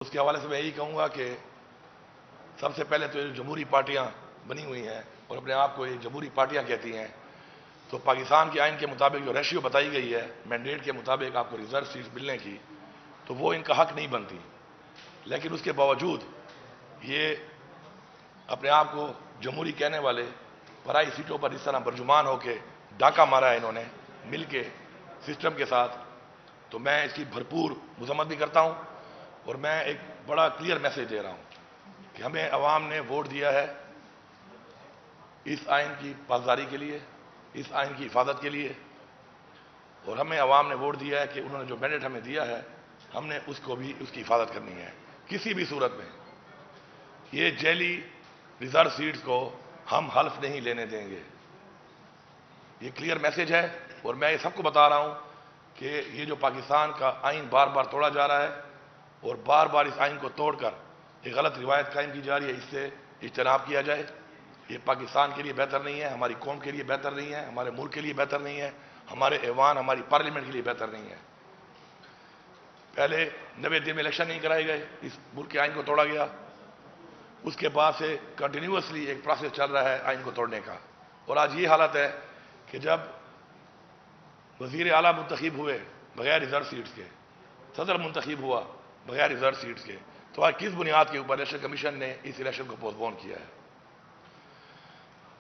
اس کے حوالے سے میں یہی کہوں گا کہ سب سے پہلے تو یہ جمہوری پارٹیاں بنی ہوئی ہیں اور اپنے آپ کو یہ جمہوری پارٹیاں کہتی ہیں، تو پاکستان کے آئین کے مطابق جو ریشیو بتائی گئی ہے مینڈیٹ کے مطابق آپ کو ریزرو سیٹس ملنے کی، تو وہ ان کا حق نہیں بنتی. لیکن اس کے باوجود یہ اپنے آپ کو جمہوری کہنے والے پرائی سیٹوں پر اس طرح برجمان ہو کے ڈاکہ مارا ہے انہوں نے مل کے سسٹم کے ساتھ. تو میں اس کی بھرپور مذمت بھی کرتا ہوں اور میں ایک بڑا کلیئر میسج دے رہا ہوں کہ ہمیں عوام نے ووٹ دیا ہے اس آئین کی پاسداری کے لیے، اس آئین کی حفاظت کے لیے، اور ہمیں عوام نے ووٹ دیا ہے کہ انہوں نے جو مینڈیٹ ہمیں دیا ہے ہم نے اس کو بھی اس کی حفاظت کرنی ہے. کسی بھی صورت میں یہ جیلی ریزرو سیٹس کو ہم حلف نہیں لینے دیں گے. یہ کلیئر میسج ہے اور میں یہ سب کو بتا رہا ہوں کہ یہ جو پاکستان کا آئین بار بار توڑا جا رہا ہے اور بار بار اس آئین کو توڑ کر ایک غلط روایت قائم کی جا رہی ہے، اس سے اجتناب کیا جائے. یہ پاکستان کے لیے بہتر نہیں ہے، ہماری قوم کے لیے بہتر نہیں ہے، ہمارے ملک کے لیے بہتر نہیں ہے، ہمارے ایوان ہماری پارلیمنٹ کے لیے بہتر نہیں ہے. پہلے 90 دن میں الیکشن نہیں کرائے گئے، اس ملک کے آئین کو توڑا گیا. اس کے بعد سے کنٹینیوسلی ایک پروسیس چل رہا ہے آئین کو توڑنے کا. اور آج یہ حالت ہے کہ جب وزیر اعلیٰ منتخب ہوئے بغیر ریزرو سیٹس کے، صدر منتخب ہوا بغیر ریزرو سیٹس کے، تو آج کس بنیاد کے اوپر الیکشن کمیشن نے اس الیکشن کو پوسٹ پون کیا ہے؟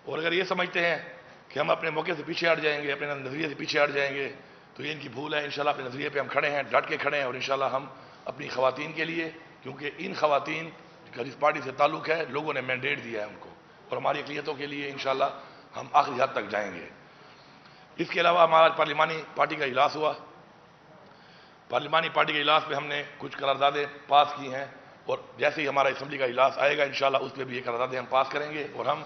اور اگر یہ سمجھتے ہیں کہ ہم اپنے موقع سے پیچھے ہٹ جائیں گے، اپنے نظریے سے پیچھے ہٹ جائیں گے، تو یہ ان کی بھول ہے. انشاءاللہ اپنے نظریے پہ ہم کھڑے ہیں، ڈٹ کے کھڑے ہیں، اور انشاءاللہ ہم اپنی خواتین کے لیے، کیونکہ ان خواتین کا جس پارٹی سے تعلق ہے لوگوں نے مینڈیٹ دیا ہے ان کو، اور ہماری اقلیتوں کے لیے انشاءاللہ ہم آخری حد تک جائیں گے. اس کے علاوہ ہمارا پارلیمانی پارٹی کا اجلاس ہوا. پارلیمانی پارٹی کے اجلاس پہ ہم نے کچھ قراردادیں پاس کی ہیں، اور جیسے ہی ہمارا اسمبلی کا اجلاس آئے گا انشاءاللہ اس پہ بھی یہ قراردادیں ہم پاس کریں گے، اور ہم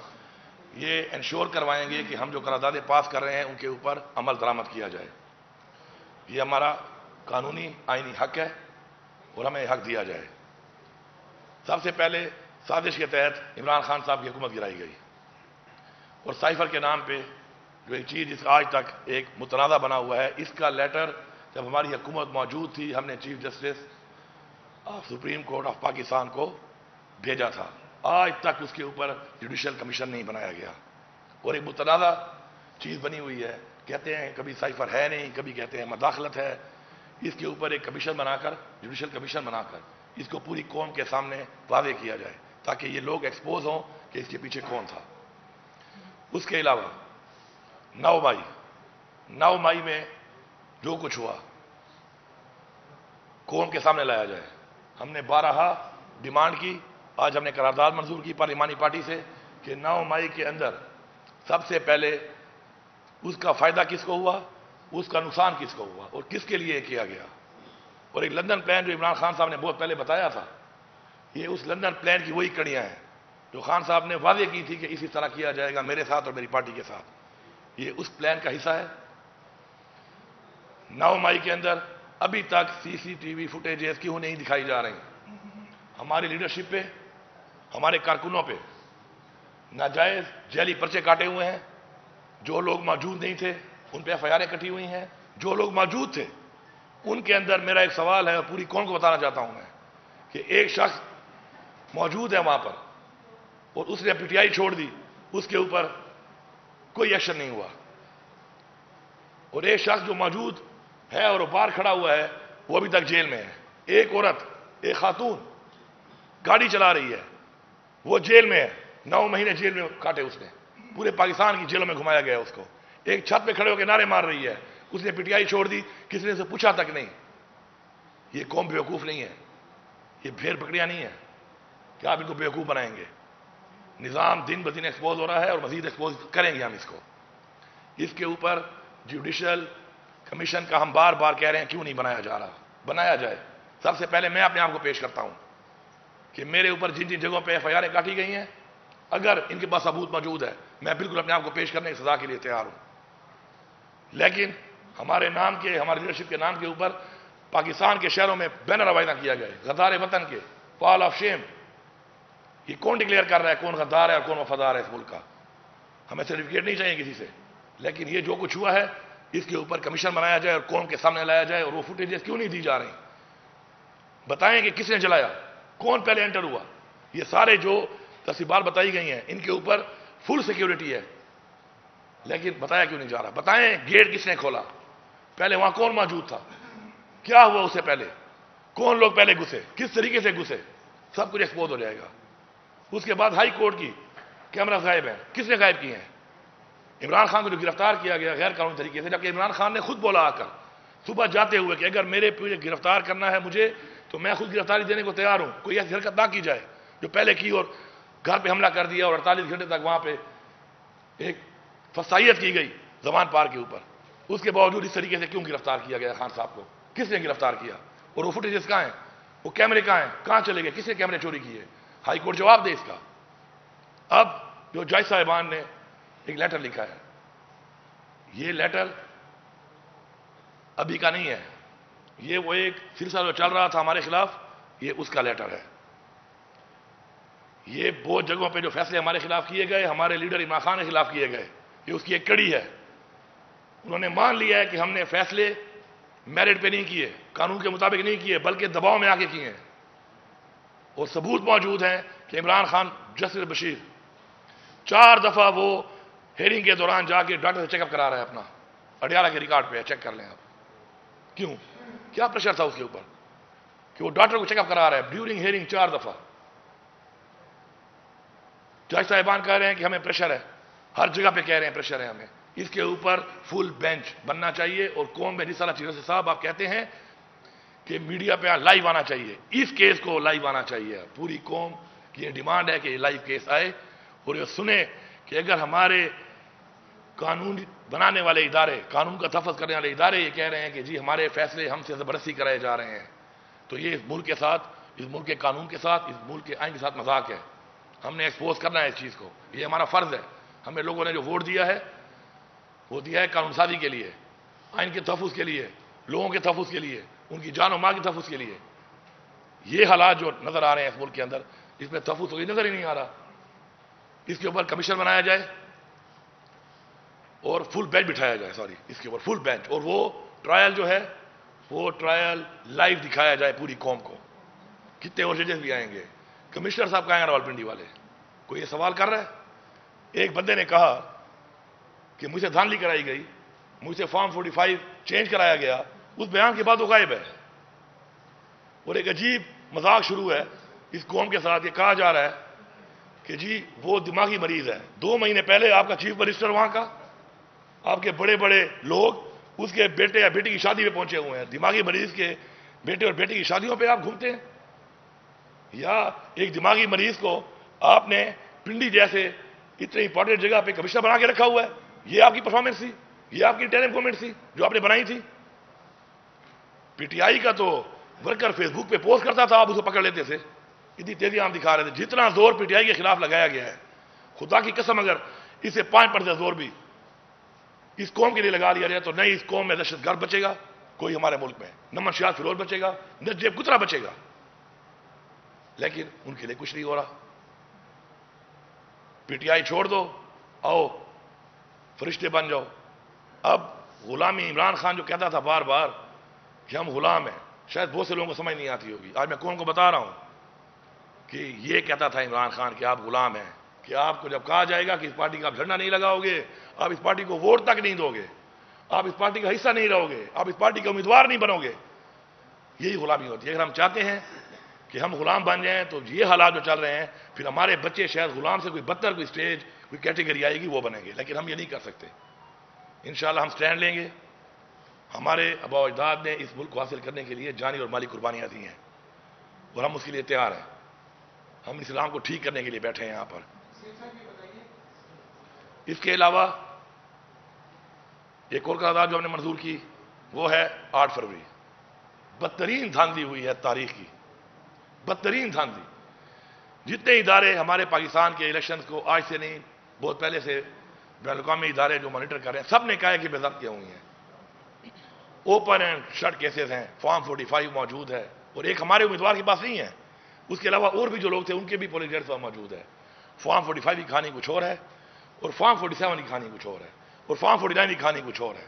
یہ انشور کروائیں گے کہ ہم جو قراردادیں پاس کر رہے ہیں ان کے اوپر عمل درآمد کیا جائے. یہ ہمارا قانونی آئینی حق ہے اور ہمیں حق دیا جائے. سب سے پہلے سازش کے تحت عمران خان صاحب کی حکومت گرائی گئی، اور سائفر کے نام پہ جو ایک چیز جس کا آج تک ایک متنازع بنا ہوا ہے، اس کا لیٹر جب ہماری حکومت موجود تھی ہم نے chief justice of supreme court of Pakistan کو بھیجا تھا. آج تک اس کے اوپر جوڈیشل کمیشن نہیں بنایا گیا، اور ایک متنازع چیز بنی ہوئی ہے. کہتے ہیں کبھی سائفر ہے نہیں، کبھی کہتے ہیں مداخلت ہے. اس کے اوپر ایک کمیشن بنا کر، جوڈیشل کمیشن بنا کر اس کو پوری قوم کے سامنے واضح کیا جائے تاکہ یہ لوگ ایکسپوز ہوں کہ اس کے پیچھے کون تھا. اس کے علاوہ 9 مئی میں جو کچھ ہوا قوم کے سامنے لایا جائے. ہم نے 12 ڈیمانڈ کی، آج ہم نے قرارداد منظور کی پارلیمانی پارٹی سے کہ 9 مئی کے اندر سب سے پہلے اس کا فائدہ کس کو ہوا، اس کا نقصان کس کو ہوا، اور کس کے لیے کیا گیا. اور ایک لندن پلان جو عمران خان صاحب نے بہت پہلے بتایا تھا، یہ اس لندن پلان کی وہی کڑیاں ہیں جو خان صاحب نے واضح کی تھی کہ اسی طرح کیا جائے گا میرے ساتھ اور میری پارٹی کے ساتھ. یہ اس پلان کا حصہ ہے. 9 مئی کے اندر ابھی تک سی سی ٹی وی فوٹیجز کیوں نہیں دکھائی جا رہی؟ ہماری لیڈرشپ پہ، ہمارے کارکنوں پہ ناجائز جعلی پرچے کاٹے ہوئے ہیں. جو لوگ موجود نہیں تھے ان پہ ایف آئی آریں کٹی ہوئی ہیں. جو لوگ موجود تھے ان کے اندر میرا ایک سوال ہے اور پوری قوم کو بتانا چاہتا ہوں میں کہ ایک شخص موجود ہے وہاں پر اور اس نے پی ٹی آئی چھوڑ دی، اس کے اوپر کوئی ایکشن نہیں ہوا. اور ایک شخص جو موجود ہے اور وہ باہر کھڑا ہوا ہے وہ ابھی تک جیل میں ہے. ایک عورت، ایک خاتون گاڑی چلا رہی ہے، وہ جیل میں ہے. 9 مہینے جیل میں کاٹے اس نے، پورے پاکستان کی جیلوں میں گھمایا گیا اس کو. ایک چھت پہ کھڑے ہو کے نعرے مار رہی ہے، اس نے پی ٹی آئی چھوڑ دی، کسی نے اسے پوچھا تک نہیں. یہ قوم بیوقوف نہیں ہے، یہ بھیڑ بکریاں نہیں ہے کہ آپ ان کو بیوقوف بنائیں گے. نظام دن بدن ایکسپوز ہو رہا ہے اور مزید ایکسپوز کریں گے ہم اس کو. اس کے اوپر جوڈیشل کمیشن کا ہم بار بار کہہ رہے ہیں کیوں نہیں بنایا جا رہا؟ بنایا جائے. سب سے پہلے میں اپنے آپ کو پیش کرتا ہوں کہ میرے اوپر جن جن جگہوں پہ ایف آئی آریں کاٹی گئی ہیں، اگر ان کے پاس ثبوت موجود ہے میں بالکل اپنے آپ کو پیش کرنے کی سزا کے لیے تیار ہوں. لیکن ہمارے نام کے، ہماری لیڈرشپ کے نام کے اوپر پاکستان کے شہروں میں بینر روانہ کیا گیا ہے غدار وطن کے، وال آف شیم. یہ کون ڈکلیئر کر رہا ہے کون غدار ہے اور کون وفادار ہے اس ملک کا؟ ہمیں سرٹیفکیٹ نہیں چاہیے کسی سے، لیکن یہ جو کچھ ہوا ہے اس کے اوپر کمیشن بنایا جائے اور قوم کے سامنے لایا جائے. اور وہ فوٹیجز کیوں نہیں دی جا رہی؟ بتائیں کہ کس نے جلایا, کون پہلے انٹر ہوا. یہ سارے جو تفصیلات بتائی گئی ہیں ان کے اوپر فل سیکیورٹی ہے, لیکن بتایا کیوں نہیں جا رہا. بتائیں گیٹ کس نے کھولا, پہلے وہاں کون موجود تھا, کیا ہوا اس سے پہلے, کون لوگ پہلے گھسے, کس طریقے سے گھسے, سب کچھ ایکسپوز ہو جائے گا. اس کے بعد ہائی کورٹ کی کیمرہ غائب ہیں, کس نے غائب کیے ہیں؟ عمران خان کو جو گرفتار کیا گیا غیر قانونی طریقے سے, جبکہ عمران خان نے خود بولا آ کر صبح جاتے ہوئے کہ اگر میرے پورے گرفتار کرنا ہے مجھے تو میں خود گرفتاری دینے کو تیار ہوں, کوئی ایسی حرکت نہ کی جائے جو پہلے کی اور گھر پہ حملہ کر دیا اور 48 گھنٹے تک وہاں پہ ایک فسائیت کی گئی زمان پار کے اوپر. اس کے باوجود اس طریقے سے کیوں گرفتار کیا گیا خان صاحب کو, کس نے گرفتار کیا, اور وہ فوٹیجز کہاں ہیں, وہ کیمرے کہاں ہیں, کہاں چلے گئے, کس نے کیمرے چوری کیے؟ ہائی کورٹ جواب دے اس کا. اب جو جج صاحبان نے ایک لیٹر لکھا ہے, یہ لیٹر ابھی کا نہیں ہے, یہ وہ ایک سلسلہ جو چل رہا تھا ہمارے خلاف, یہ اس کا لیٹر ہے. یہ بہت جگہوں پہ جو فیصلے ہمارے خلاف کیے گئے, ہمارے لیڈر عمران خان کے خلاف کیے گئے, یہ اس کی ایک کڑی ہے. انہوں نے مان لیا ہے کہ ہم نے فیصلے میرٹ پہ نہیں کیے, قانون کے مطابق نہیں کیے, بلکہ دباؤ میں آ کے کیے ہیں. اور ثبوت موجود ہیں کہ عمران خان جسٹس بشیر 4 دفعہ وہ ہیئرنگ کے دوران جا کے ڈاکٹر سے چیک اپ کرا رہا ہے اپنا, اڈیالہ کے ریکارڈ پہ چیک کر لیں آپ. کیوں, کیا پریشر تھا اس کے اوپر کہ وہ ڈاکٹر کو چیک اپ کرا رہا ہے ڈیورنگ ہیئرنگ 4 دفعہ. جج صاحبان کہہ رہے ہیں کہ ہمیں پریشر ہے, ہر جگہ پہ کہہ رہے ہیں پریشر ہے ہمیں, اس کے اوپر فل بینچ بننا چاہیے. اور قوم میں جس طرح چیزوں سے صاحب آپ کہتے ہیں کہ میڈیا پہ لائیو آنا چاہیے, اس کیس کو لائیو آنا چاہیے. پوری قوم کی یہ ڈیمانڈ ہے کہ یہ لائیو کیس آئے اور یہ سنیں کہ اگر ہمارے قانون بنانے والے ادارے, قانون کا تحفظ کرنے والے ادارے یہ کہہ رہے ہیں کہ جی ہمارے فیصلے ہم سے زبردستی کرائے جا رہے ہیں, تو یہ اس ملک کے ساتھ, اس ملک کے قانون کے ساتھ, اس ملک کے آئین کے ساتھ مذاق ہے. ہم نے ایکسپوز کرنا ہے اس چیز کو, یہ ہمارا فرض ہے. ہمیں لوگوں نے جو ووٹ دیا ہے وہ دیا ہے قانون سازی کے لیے, آئین کے تحفظ کے لیے, لوگوں کے تحفظ کے لیے, ان کی جان و مال کے تحفظ کے لیے. یہ حالات جو نظر آ رہے ہیں اس ملک کے اندر, اس میں تحفظ کوئی نظر ہی نہیں آ رہا. اس کے اوپر کمیشن بنایا جائے اور فل بینچ بٹھایا جائے, اس کے اوپر فل بینچ, اور وہ ٹرائل جو ہے وہ ٹرائل لائیو دکھایا جائے پوری قوم کو. کتنے اور ججز بھی آئیں گے, کمشنر صاحب کہاں ہیں راولپنڈی والے, کوئی یہ سوال کر رہا ہے؟ ایک بندے نے کہا کہ مجھ سے دھاندلی کرائی گئی, مجھ سے فارم 45 چینج کرایا گیا, اس بیان کے بعد وہ غائب ہے. اور ایک عجیب مذاق شروع ہے اس قوم کے ساتھ, یہ کہا جا رہا ہے کہ جی وہ دماغی مریض ہے. 2 مہینے پہلے آپ کا چیف منسٹر وہاں کا, آپ کے بڑے بڑے لوگ اس کے بیٹے یا بیٹی کی شادی پہ پہنچے ہوئے ہیں. دماغی مریض کے بیٹے اور بیٹی کی شادیوں پہ آپ گھومتے ہیں؟ یا ایک دماغی مریض کو آپ نے پنڈی جیسے اتنی امپورٹنٹ جگہ پہ کمشنر بنا کے رکھا ہوا ہے؟ یہ آپ کی پرفارمنس تھی, یہ آپ کی انٹرم گورنمنٹ تھی جو آپ نے بنائی تھی. پی ٹی آئی کا تو ورکر فیس بک پہ پوسٹ کرتا تھا, آپ اسے پکڑ لیتے تھے, اتنی تیزی آپ دکھا رہے تھے. جتنا زور پی ٹی آئی کے خلاف لگایا گیا ہے, خدا کی قسم اگر اسے 5% زور بھی اس قوم کے لیے لگا دیا جائے تو نہیں اس قوم میں دہشت گرد بچے گا کوئی ہمارے ملک میں, نہ منشیات فروغ بچے گا, نہ جیب کترا بچے گا. لیکن ان کے لیے کچھ نہیں ہو رہا. پی ٹی آئی چھوڑ دو, آؤ فرشتے بن جاؤ. اب غلامی, عمران خان جو کہتا تھا بار بار کہ ہم غلام ہیں, شاید بہت سے لوگوں کو سمجھ نہیں آتی ہوگی. آج میں قوم کو بتا رہا ہوں کہ یہ کہتا تھا عمران خان کہ آپ غلام ہیں, کہ آپ کو جب کہا جائے گا کہ اس پارٹی کا آپ جھنڈا نہیں لگاؤ گے, آپ اس پارٹی کو ووٹ تک نہیں دو گے, آپ اس پارٹی کا حصہ نہیں رہو گے, آپ اس پارٹی کا امیدوار نہیں بنو گے, یہی غلامی ہوتی ہے. اگر ہم چاہتے ہیں کہ ہم غلام بن جائیں تو یہ حالات جو چل رہے ہیں, پھر ہمارے بچے شاید غلام سے کوئی بدتر کوئی اسٹیج کوئی کیٹیگری آئے گی وہ بنیں گے. لیکن ہم یہ نہیں کر سکتے. انشاءاللہ ہم سٹینڈ لیں گے. ہمارے آباء و اجداد نے اس ملک کو حاصل کرنے کے لیے جانی اور مالی قربانیاں دی ہیں اور ہم اس کے لیے تیار ہیں. ہم اسلام کو ٹھیک کرنے کے لیے بیٹھے ہیں یہاں پر. اس کے علاوہ ایک اور قرارداد جو ہم نے منظور کی وہ ہے 8 فروری. بدترین دھاندلی ہوئی ہے تاریخ کی, بدترین دھاندلی. جتنے ادارے ہمارے پاکستان کے الیکشنز کو آج سے نہیں بہت پہلے سے بین الاقوامی ادارے جو مانیٹر کر رہے ہیں, سب نے کہا ہے کہ بے ضابطگیاں ہوئی ہیں. اوپن اینڈ شٹ کیسز ہیں, فارم 45 موجود ہے, اور ایک ہمارے امیدوار کے پاس نہیں ہے, اس کے علاوہ اور بھی جو لوگ تھے ان کے بھی پولیس موجود ہے. فارم 45 کی کہانی کچھ اور ہے, اور فارم 47 کی کہانی کچھ اور ہے, اور فارم 49 کی کہانی کچھ اور ہے.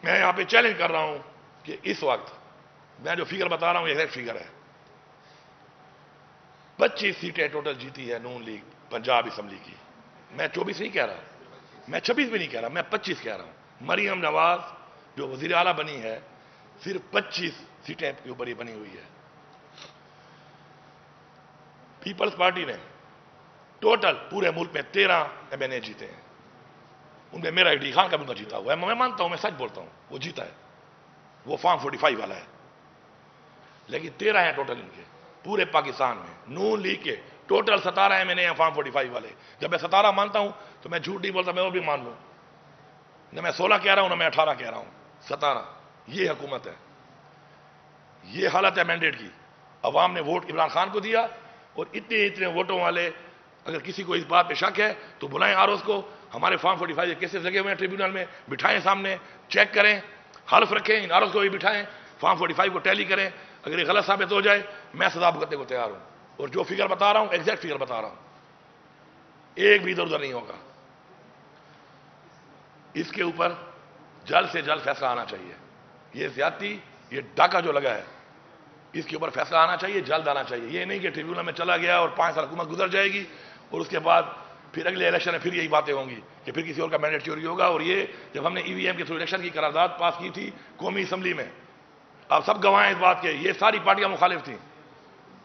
میں یہاں پہ چیلنج کر رہا ہوں کہ اس وقت میں جو فگر بتا رہا ہوں ایگزیکٹ فگر ہے. 25 سیٹیں ٹوٹل جیتی ہے نون لیگ پنجاب اسمبلی کی. میں 24 نہیں کہہ رہا, میں 26 بھی نہیں کہہ رہا, میں 25 کہہ رہا ہوں. مریم نواز جو وزیر اعلیٰ بنی ہے صرف 25 سیٹیں کے اوپر ہی بنی ہوئی ہے. پیپلز پارٹی نے ٹوٹل پورے ملک میں 13 MNA جیتے ہیں. ان میں میرا ڈی خان کا بھی جیتا ہوا ہے, میں مانتا ہوں, میں سچ بولتا ہوں, وہ جیتا ہے, وہ فارم 45 والا ہے. لیکن 13 ہیں ٹوٹل ان کے پورے پاکستان میں. نون لیگ کے ٹوٹل 17 MNA ہیں فارم 45 والے. جب میں 17 مانتا ہوں تو میں جھوٹ نہیں بولتا, میں وہ بھی مان لوں. نہ میں 16 کہہ رہا ہوں نہ میں 18 کہہ رہا ہوں, 17. یہ حکومت ہے, یہ حالت ہے مینڈیٹ کی. عوام نے ووٹ عمران خان کو دیا, اور اتنے ووٹوں والے اگر کسی کو اس بات پہ شک ہے تو بلائیں آروز کو. ہمارے فارم 45 کے کیسز لگے ہوئے ہیں ٹریبیونل میں, بٹھائیں سامنے, چیک کریں, حلف رکھیں, ان آروز کو بھی بٹھائیں, فارم 45 کو ٹیلی کریں. اگر یہ غلط ثابت ہو جائے میں سزا بھگتنے کو تیار ہوں. اور جو فگر بتا رہا ہوں ایگزیکٹ فگر بتا رہا ہوں, ایک بھی ادھر ادھر نہیں ہوگا. اس کے اوپر جلد سے جلد فیصلہ آنا چاہیے. یہ زیادتی, یہ ڈاکہ جو لگا ہے, اس کے اوپر فیصلہ آنا چاہیے, جلد آنا چاہیے. یہ نہیں کہ ٹریبیونل میں چلا گیا اور 5 سال حکومت گزر جائے گی اور اس کے بعد پھر اگلے الیکشن میں پھر یہی باتیں ہوں گی کہ پھر کسی اور کا مینڈیٹ چوری ہوگا. اور یہ جب ہم نے EVM کے تھرو الیکشن کی قرارداد پاس کی تھی قومی اسمبلی میں, آپ سب گواہ ہیں اس بات کے, یہ ساری پارٹیاں مخالف تھیں.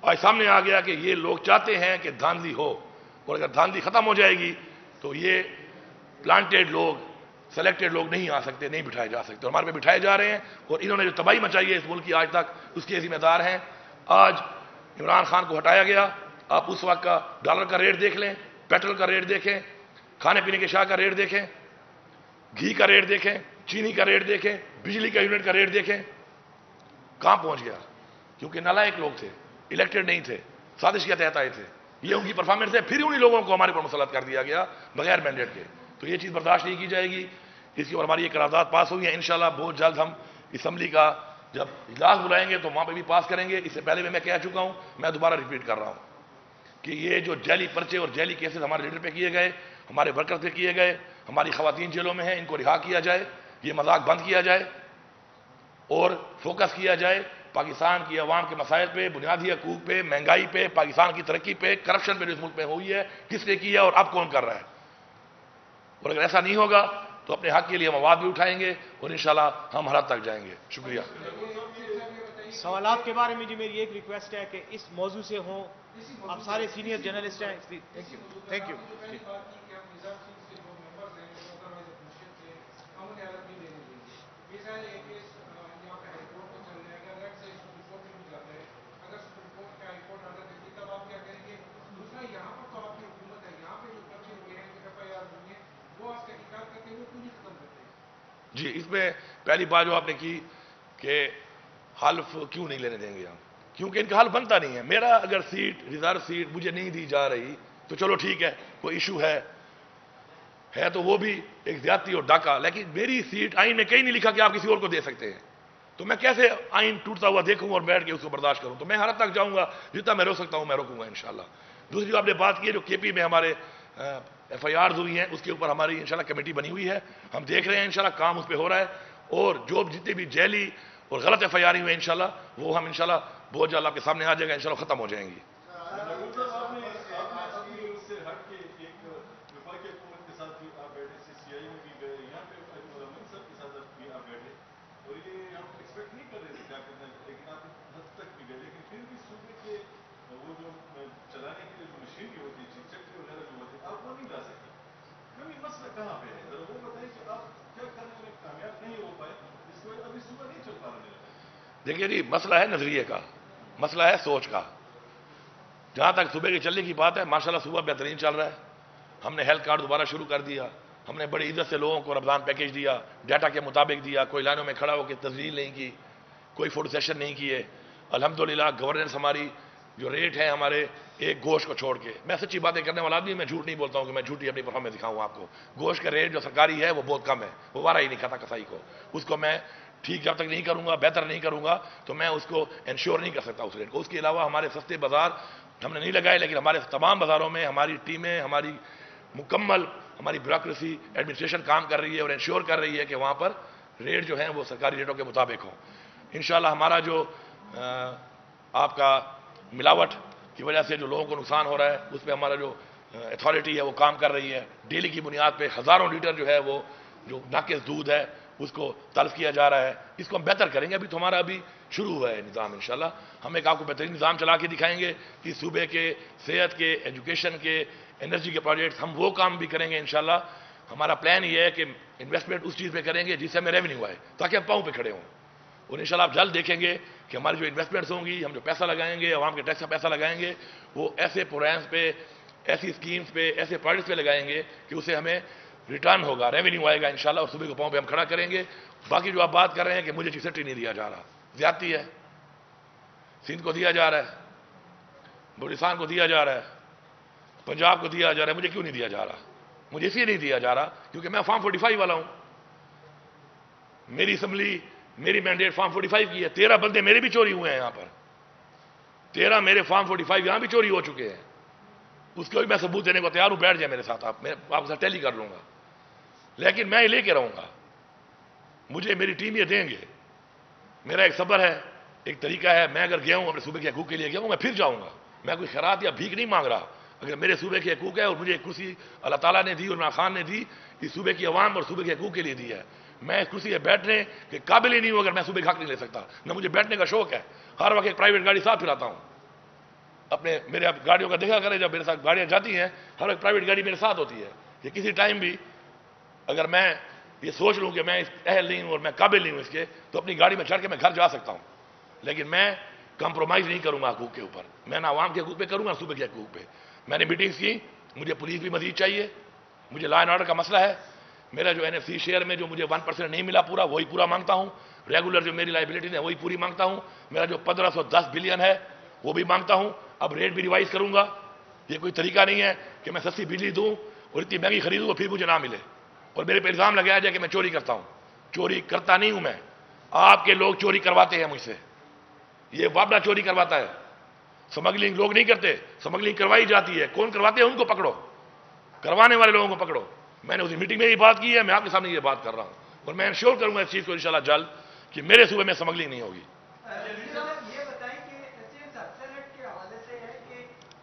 آج سامنے آ گیا کہ یہ لوگ چاہتے ہیں کہ دھاندلی ہو, اور اگر دھاندلی ختم ہو جائے گی تو یہ پلانٹیڈ لوگ, سلیکٹڈ لوگ نہیں آ سکتے, نہیں بٹھائے جا سکتے. ہمارے پہ بٹھائے جا رہے ہیں, اور انہوں نے جو تباہی مچائی ہے اس ملک کی آج تک, اس کے ذمہ دار ہیں. آج عمران خان کو ہٹایا گیا, آپ اس وقت کا ڈالر کا ریٹ دیکھ لیں, پیٹرول کا ریٹ دیکھیں, کھانے پینے کے شاہ کا ریٹ دیکھیں, گھی کا ریٹ دیکھیں, چینی کا ریٹ دیکھیں, بجلی کا یونٹ کا ریٹ دیکھیں, کہاں پہنچ گیا. کیونکہ نالائق لوگ تھے, الیکٹڈ نہیں تھے, سازش کے تحت آئے تھے. یہ ان کی پرفارمنس ہے. پھر انہی لوگوں کو ہمارے پر مسلط کر دیا گیا بغیر مینڈیٹ کے. تو یہ چیز برداشت نہیں کی جائے گی. اس کے اوپر ہماری یہ قرارداد پاس ہوئی ہے. انشاءاللہ بہت جلد ہم اسمبلی کا جب اجلاس بلائیں گے تو وہاں پہ بھی پاس کریں گے. اس سے پہلے بھی میں کہہ چکا ہوں, میں دوبارہ ریپیٹ کر رہا ہوں کہ یہ جو جعلی پرچے اور جعلی کیسز ہمارے لیڈر پہ کیے گئے, ہمارے ورکر پہ کیے گئے, ہماری خواتین جیلوں میں ہیں, ان کو رہا کیا جائے, یہ مذاق بند کیا جائے اور فوکس کیا جائے پاکستان کی عوام کے مسائل پہ, بنیادی حقوق پہ, مہنگائی پہ, پاکستان کی ترقی پہ, کرپشن پہ جو اس ملک میں ہوئی ہے, کس نے کیا اور اب کون کر رہا ہے. اور اگر ایسا نہیں ہوگا تو اپنے حق کے لیے ہم آواز بھی اٹھائیں گے اور انشاءاللہ ہم ہر حد تک جائیں گے. شکریہ. سوالات کے بارے میں جی میری ایک ریکویسٹ ہے کہ اس موضوع سے ہوں, آپ سارے سینئر جرنلسٹ ہیں. Thank you. جی, اس میں پہلی بات جو آپ نے کی کہ حلف کیوں نہیں لینے دیں گے ہم, کیونکہ ان کا حلف بنتا نہیں ہے. میرا اگر سیٹ, ریزرو سیٹ مجھے نہیں دی جا رہی تو چلو ٹھیک ہے, کوئی ایشو ہے تو وہ بھی ایک زیادتی اور ڈاکہ. لیکن میری سیٹ آئین میں کہیں نہیں لکھا کہ آپ کسی اور کو دے سکتے ہیں, تو میں کیسے آئین ٹوٹتا ہوا دیکھوں اور بیٹھ کے اس کو برداشت کروں. تو میں ہر حد تک جاؤں گا, جتنا میں روک سکتا ہوں میں روکوں گا انشاءاللہ. دوسری جو آپ نے بات کی ہے, جو KP میں ہمارے FIRs ہوئی ہیں, اس کے اوپر ہماری انشاءاللہ کمیٹی بنی ہوئی ہے, ہم دیکھ رہے ہیں انشاءاللہ کام اس پہ ہو رہا ہے. اور جو جتنے بھی جعلی اور غلط FIR ہوئے ہیں انشاءاللہ وہ ہم انشاءاللہ بہت جلد آپ کے سامنے آ جائے گا, انشاءاللہ ختم ہو جائیں گی. دیکھیے جی, مسئلہ ہے نظریے کا, مسئلہ ہے سوچ کا. جہاں تک صوبے کے چلنے کی بات ہے, ماشاءاللہ صوبہ بہترین چل رہا ہے. ہم نے ہیلتھ کارڈ دوبارہ شروع کر دیا, ہم نے بڑی عزت سے لوگوں کو رمضان پیکیج دیا, ڈیٹا کے مطابق دیا, کوئی لائنوں میں کھڑا ہو کے تزلیل نہیں کی, کوئی فوٹو سیشن نہیں کیے. الحمدللہ گورننس ہماری جو ریٹ ہے ہمارے ایک گوشت کو چھوڑ کے, میں سچی باتیں کرنے والا آدمی, میں جھوٹ نہیں بولتا ہوں کہ میں جھوٹی اپنی پرفارمنس دکھاؤں آپ کو. گوشت کا ریٹ جو سرکاری ہے وہ بہت کم ہے, وہ وارہ ہی نہیں کھاتا کسائی کو. اس کو میں ٹھیک جب تک نہیں کروں گا, بہتر نہیں کروں گا تو میں اس کو انشور نہیں کر سکتا اس ریٹ کو. اس کے علاوہ ہمارے سستے بازار ہم نے نہیں لگائے, لیکن ہمارے تمام بازاروں میں ہماری ٹیمیں, ہماری مکمل ہماری بیوروکریسی ایڈمنسٹریشن کام کر رہی ہے اور انشور کر رہی ہے کہ وہاں پر ریٹ جو ہیں وہ سرکاری ریٹوں کے مطابق ہوں. انشاءاللہ ہمارا جو آپ کا ملاوٹ کی وجہ سے جو لوگوں کو نقصان ہو رہا ہے اس پہ ہمارا جو اتھارٹی ہے وہ کام کر رہی ہے. ڈیلی کی بنیاد پہ ہزاروں لیٹر جو ہے وہ جو ناقص دودھ ہے اس کو تلف کیا جا رہا ہے. اس کو ہم بہتر کریں گے. ابھی تو ہمارا ابھی شروع ہوا ہے نظام. انشاءاللہ ہم ایک آپ کو بہترین نظام چلا کے دکھائیں گے کہ صوبے کے صحت کے, ایجوکیشن کے, انرجی کے پروجیکٹس ہم وہ کام بھی کریں گے انشاءاللہ. ہمارا پلان یہ ہے کہ انویسٹمنٹ اس چیز پہ کریں گے جس سے ہمیں ریونیو آئے تاکہ ہم پاؤں پہ کھڑے ہوں. اور انشاءاللہ آپ جلد دیکھیں گے کہ ہماری جو انویسٹمنٹس ہوں گی, ہم جو پیسہ لگائیں گے, عوام کے ٹیکس کا پیسہ لگائیں گے, وہ ایسے پروگرامس پہ, ایسی اسکیمس پہ, ایسے پروجیکٹس پہ لگائیں گے کہ اسے ہمیں ریٹرن ہوگا, ریونیو آئے گا انشاءاللہ, اور صوبے کو پاؤں پہ ہم کھڑا کریں گے. باقی جو آپ بات کر رہے ہیں کہ مجھے ٹی نہیں دیا جا رہا, زیادتی ہے. سندھ کو دیا جا رہا ہے, بلوچستان کو دیا جا رہا ہے, پنجاب کو دیا جا رہا ہے. مجھے کیوں نہیں دیا جا رہا؟ مجھے اس لیے نہیں دیا جا رہا کیونکہ میں فارم 45 والا ہوں. میری اسمبلی, میری مینڈیٹ فارم 45 کی ہے. 13 بندے میرے بھی چوری ہوئے ہیں یہاں پر. 13 میرے فارم 45 یہاں بھی چوری ہو چکے ہیں. اس کو بھی میں ثبوت دینے کو تیار ہوں. بیٹھ جائے میرے ساتھ, آپ, میں آپ کے ساتھ ٹیلی کر لوں گا. لیکن میں یہ لے کے رہوں گا. مجھے میری ٹیم یہ دیں گے. میرا ایک صبر ہے, ایک طریقہ ہے. میں اگر گیا ہوں اپنے صوبے کے حقوق کے لیے گیا ہوں, میں پھر جاؤں گا. میں کوئی خیرات یا بھیک نہیں مانگ رہا. اگر میرے صوبے کے حقوق ہے اور مجھے ایک کرسی اللہ تعالیٰ نے دی اور عمران خان نے دی, اس صوبے کی عوام اور صوبے کے حقوق کے لیے دی ہے. میں اس کرسی پہ بیٹھنے کے قابل ہی نہیں ہوں اگر میں صوبے کا حق نہیں لے سکتا. نہ مجھے بیٹھنے کا شوق ہے. ہر وقت ایک پرائیویٹ گاڑی ساتھ پھراتا ہوں. اپنے میرے گاڑیوں کا دیکھا کرے, جب میرے ساتھ گاڑیاں جاتی ہیں ہر ایک پرائیویٹ گاڑی میرے ساتھ ہوتی ہے. کہ کسی ٹائم بھی اگر میں یہ سوچ لوں کہ میں اس اہل نہیں ہوں اور میں قابل نہیں ہوں اس کے, تو اپنی گاڑی میں چڑھ کے میں گھر جا سکتا ہوں. لیکن میں کمپرومائز نہیں کروں گا حقوق کے اوپر. میں نہ عوام کے حقوق پہ کروں گا, صوبے کے حقوق پہ. میں نے میٹنگز کی. مجھے پولیس بھی مزید چاہیے. مجھے لا اینڈ آرڈر کا مسئلہ ہے. میرا جو NFC شیئر میں جو مجھے 1% نہیں ملا پورا, وہی پورا مانگتا ہوں. ریگولر جو میری لائبلٹی ہے وہی پوری مانگتا ہوں. میرا جو 1510 بلین ہے وہ بھی مانگتا ہوں. اب ریٹ بھی ریوائز کروں گا. یہ کوئی طریقہ نہیں ہے کہ میں سستی بجلی دوں اور اتنی مہنگی خریدوں اور پھر مجھے نہ ملے اور میرے پہ الزام لگایا جائے کہ میں چوری کرتا ہوں. چوری کرتا نہیں ہوں میں. آپ کے لوگ چوری کرواتے ہیں مجھ سے. یہ وابڈا چوری کرواتا ہے. سمگلنگ لوگ نہیں کرتے, سمگلنگ کروائی جاتی ہے. کون کرواتے ہیں ان کو پکڑو, کروانے والے لوگوں کو پکڑو. میں نے اسی میٹنگ میں یہ بات کی ہے, میں آپ کے سامنے یہ بات کر رہا ہوں. اور میں انشور کروں گا اس چیز کو انشاءاللہ جلد کہ میرے صوبے میں سمگلنگ نہیں ہوگی.